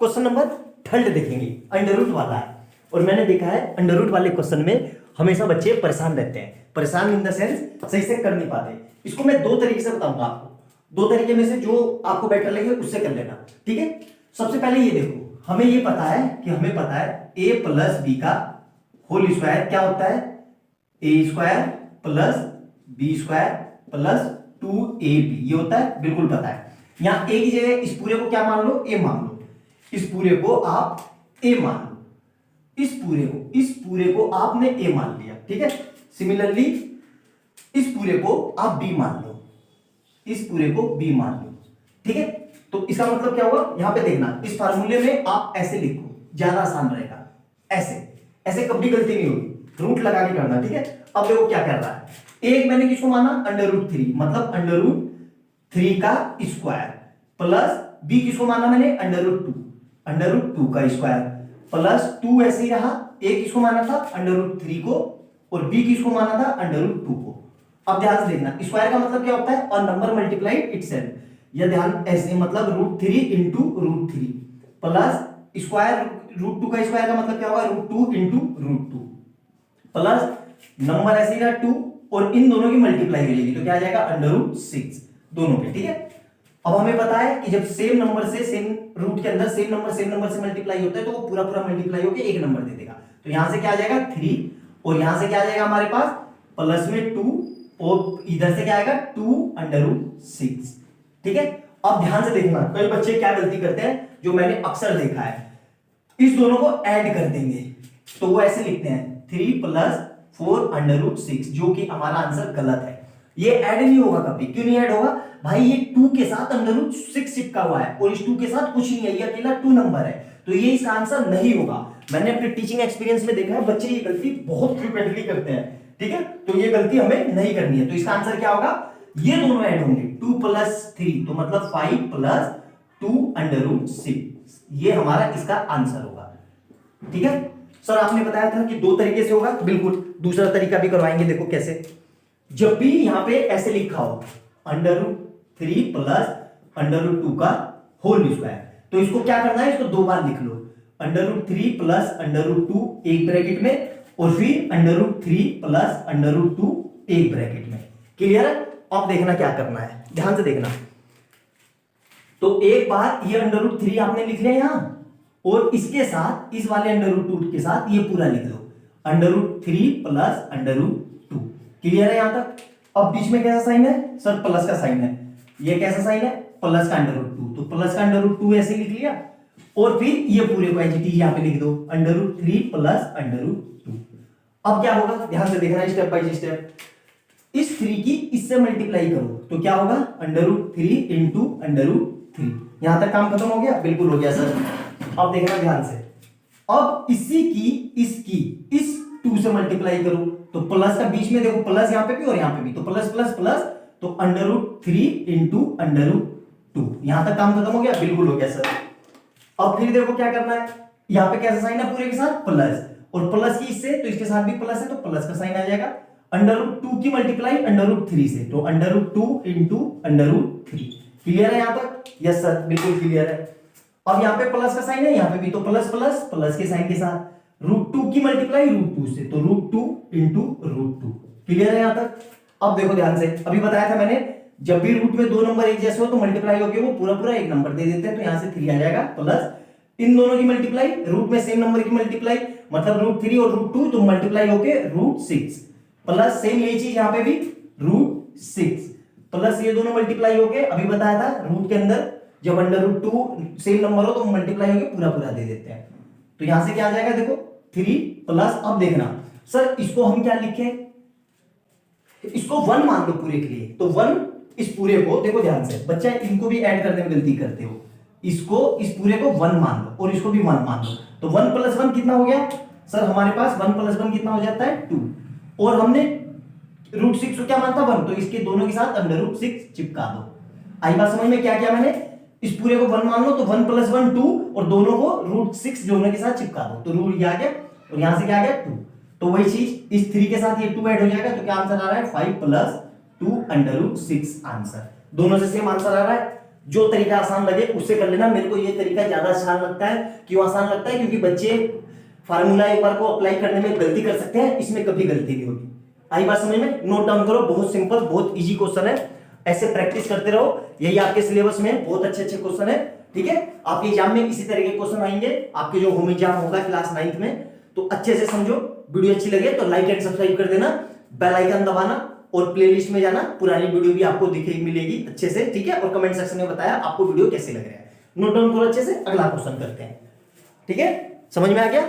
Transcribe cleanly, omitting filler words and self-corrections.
Question number third देखेंगे, under root वाला है। और मैंने देखा है अंडर रूट वाले क्वेश्चन में हमेशा बच्चे परेशान रहते हैं, परेशान इन द सेंस सही से कर नहीं पाते। इसको मैं दो तरीके से बताऊंगा आपको, दो तरीके में से जो आपको बेटर लगे उससे कर लेना, ठीक है। सबसे पहले ये देखो, हमें ये पता है कि हमें पता है a प्लस बी का होल स्क्वायर क्या होता है, A square plus B square plus 2ab, ये होता है, बिल्कुल पता है। यहां ए की जगह इस पूरे को क्या मान लो, ए मान लो, इस पूरे को आप ए मान लो, इस पूरे को आपने ए मान लिया, ठीक है। सिमिलरली इस पूरे को आप बी मान लो, इस पूरे को बी मान लो, ठीक है। तो इसका मतलब क्या हुआ, यहां पे देखना, इस फार्मूले में आप ऐसे लिखो, ज्यादा आसान रहेगा। ऐसे ऐसे कभी गलती नहीं होगी, रूट लगा के करना, ठीक है। अब देखो क्या कर रहा है, एक मैंने किसको माना, अंडर रूट 3, मतलब अंडर रूट 3 का स्क्वायर, प्लस बी किसको माना मैंने, अंडर रूट 2 का स्क्वायर, प्लस 2 ऐसे ही रहा, ए किसको माना था, अंडर रूट 3 को, और बी किसको माना था, अंडर रूट 2 को। अब ध्यान से देखना, स्क्वायर का मतलब क्या होता है, और नंबर मल्टीप्लाइड इटसेल्फ, यह ध्यान ऐसे, मतलब root 3 into root 3 plus square, root 2 का स्क्वायर का मतलब क्या होगा, root 2 into root 2 plus number ऐसे ही रहा 2, और इन दोनों की मल्टीप्लाई हो जाएगी तो क्या आ जाएगा, अंडर रूट 6 दोनों पे, ठीक है। अब हमें पता है कि जब सेम नंबर से, सेम रूट के अंदर सेम नंबर से मल्टीप्लाई होता है तो वो पूरा मल्टीप्लाई होकर एक नंबर दे देगा। तो यहां से क्या आ जाएगा 3, और यहां से क्या आ जाएगा हमारे पास प्लस में 2, और इधर से क्या आएगा 2 अंडर रूट 6, ठीक है। अब ध्यान से देखना, कई बच्चे क्या गलती करते हैं जो मैंने अक्सर देखा है, इस दोनों को ऐड कर देंगे, तो वो ऐसे लिखते हैं 3 प्लस 4 अंडर रूट 6, जो कि हमारा आंसर गलत है। ये ऐड नहीं होगा कभी, क्यों नहीं ऐड होगा भाई, ये 2 के साथ अंडर रूट 6 चिपका हुआ है, और इस 2 के साथ कुछ नहीं है, ये अकेला 2 नंबर है, तो ये इसका आंसर नहीं होगा। मैंने अपने टीचिंग एक्सपीरियंस में देखा है, बच्चे ये गलती बहुत फ्रीक्वेंटली करते हैं, ठीक है। तो ये गलती हमें नहीं करनी है, तो इसका आंसर क्या होगा, ये दोनों ऐड होंगे, 2 प्लस 3, तो मतलब 5 प्लस 2 अंडर रूट 6, ये हमारा इसका आंसर होगा, ठीक है। सर आपने बताया था कि दो तरीके से होगा, बिल्कुल दूसरा तरीका भी करवाएंगे, देखो कैसे। जब भी यहां पे ऐसे लिखा हो under root 3 plus under root 2 का होल स्क्वायर, तो इसको क्या करना है, इसको दो बार लिख लो, under root 3 plus under root 2 एक ब्रैकेट में, और फिर under root 3 plus under root 2 एक ब्रैकेट में, क्लियर है। अब देखना क्या करना है, ध्यान से देखना। तो एक बार ये अंडर रूट 3 आपने लिख लिया यहां, और इसके साथ इस वाले अंडर रूट 2 के साथ ये पूरा लिख दो, under root 3 plus under root 2, clear है यहां तक। अब बीच में कैसा साइन है, सर प्लस का साइन है, ये कैसा साइन है, प्लस का अंडर रूट 2, तो प्लस का अंडर रूट 2 ऐसे लिख लिया, और फिर ये पूरे को एज इट इज यहां पे लिख दो, under root 3 plus under root 2। अब क्या होगा, ध्यान से देखना स्टेप बाय स्टेप, इस 3 की इससे मल्टीप्लाई करो तो क्या होगा, under root 3 into under root 3, यहां तक काम खत्म हो गया, बिल्कुल हो गया सर। अब देखना ध्यान से, अब इसी की इसकी इस 2 से मल्टीप्लाई करो, तो प्लस का बीच में देखो, प्लस यहां पे भी और यहां पे भी, तो प्लस प्लस प्लस, तो under root 3 into under root 2, यहां तक काम खत्म हो गया, बिल्कुल हो गया सर। अब फिर देखो क्या करना है, यहां पे कैसा साइन है, पूरे के साथ प्लस, और प्लस की इससे, तो इसके साथ भी प्लस है, तो प्लस का साइन आ जाएगा, अंडर रूट 2 की मल्टीप्लाई अंडर रूट 3 से, तो under root 2 into under root 3, clear है यहां तक, यस सर बिल्कुल क्लियर है। अब यहां पे प्लस का साइन है, यहां पे भी, तो प्लस प्लस प्लस के साइन के साथ, रूट 2 की मल्टीप्लाई रूट 2 से, तो रूट 2 इंटू रूट 2, क्लियर है यहां तक। अब देखो ध्यान से, अभी बताया था मैंने, जब भी रूट में दो नंबर एक जैसे हो तो मल्टीप्लाई होकर वो पूरा एक नंबर दे देते हैं, तो यहां से 3 आ जाएगा, प्लस इन दोनों की मल्टीप्लाई, रूट में सेम नंबर की मल्टीप्लाई, मतलब रूट 3 और रूट 2, तो मल्टीप्लाई होके रूट 6, प्लस सेम यही चीज यहां पे भी रूट 6, प्लस ये दोनों मल्टीप्लाई होके, अभी बताया था रूट के अंदर जब अंडर रूट 2 सेम नंबर हो तो मल्टीप्लाई होके पूरा दे देते हैं, तो यहां से क्या आ जाएगा, देखो 3 प्लस, अब देखना सर इसको हम क्या लिखे, इसको 1 मान लो पूरे के लिए, तो 1 इस पूरे को, देखो ध्यान से बच्चा, इनको भी ऐड करने में गलती करते हो, इसको इस पूरे को 1 मान लो, और इसको भी 1 मान लो, तो 1 प्लस 1 कितना हो गया सर, हमारे पास 1 प्लस 1 कितना हो जाता है 2, और हमने रूट 6 को क्या मानता 1, तो इसके दोनों के साथ अंडर रूट 6 चिपका दो। आई बात समझ में, क्या किया मैंने, इस पूरे को 1 मान लो, तो 1 प्लस 1 2, और दोनों को रूट 6 दोनों के साथ चिपका दो, तो रूट ये आ गया, और यहां से क्या आ गया 2, तो वही चीज इस 3 के साथ ये 2 ऐड हो जाएगा, तो क्या आंसर आ रहा है 5 प्लस 2 अंडर रूट 6 आंसर, दोनों से सेम आंसर आ रहा है। जो तरीका आसान लगे उससे कर लेना। मेरे को ये तरीका ज्यादा आसान लगता है। क्यों आसान लगता है? क्योंकि बच्चे फार्मूला एक बार को अप्लाई करने में गलती कर सकते हैं, इसमें कभी गलती नहीं होगी। आई बात समझ में? नोट डाउन करो, बहुत सिंपल, बहुत इजी क्वेश्चन है। ऐसे प्रैक्टिस करते रहो, यही आपके सिलेबस में बहुत अच्छे अच्छे क्वेश्चन है। ठीक है, आपके एग्जाम में इसी तरह के क्वेश्चन आएंगे। आपके जो होम एग्जाम होगा क्लास 9th में, तो अच्छे से समझो। वीडियो अच्छी लगे तो लाइक एंड सब्सक्राइब कर देना, बेल आइकन दबाना और प्लेलिस्ट में जाना, पुरानी वीडियो भी आपको दिखेगी, मिलेगी अच्छे से। ठीक है, और कमेंट सेक्शन में बताया आपको वीडियो कैसे लग रहा है। नोट डाउन करो अच्छे से, अगला क्वेश्चन करते हैं। ठीक है, समझ में आ गया?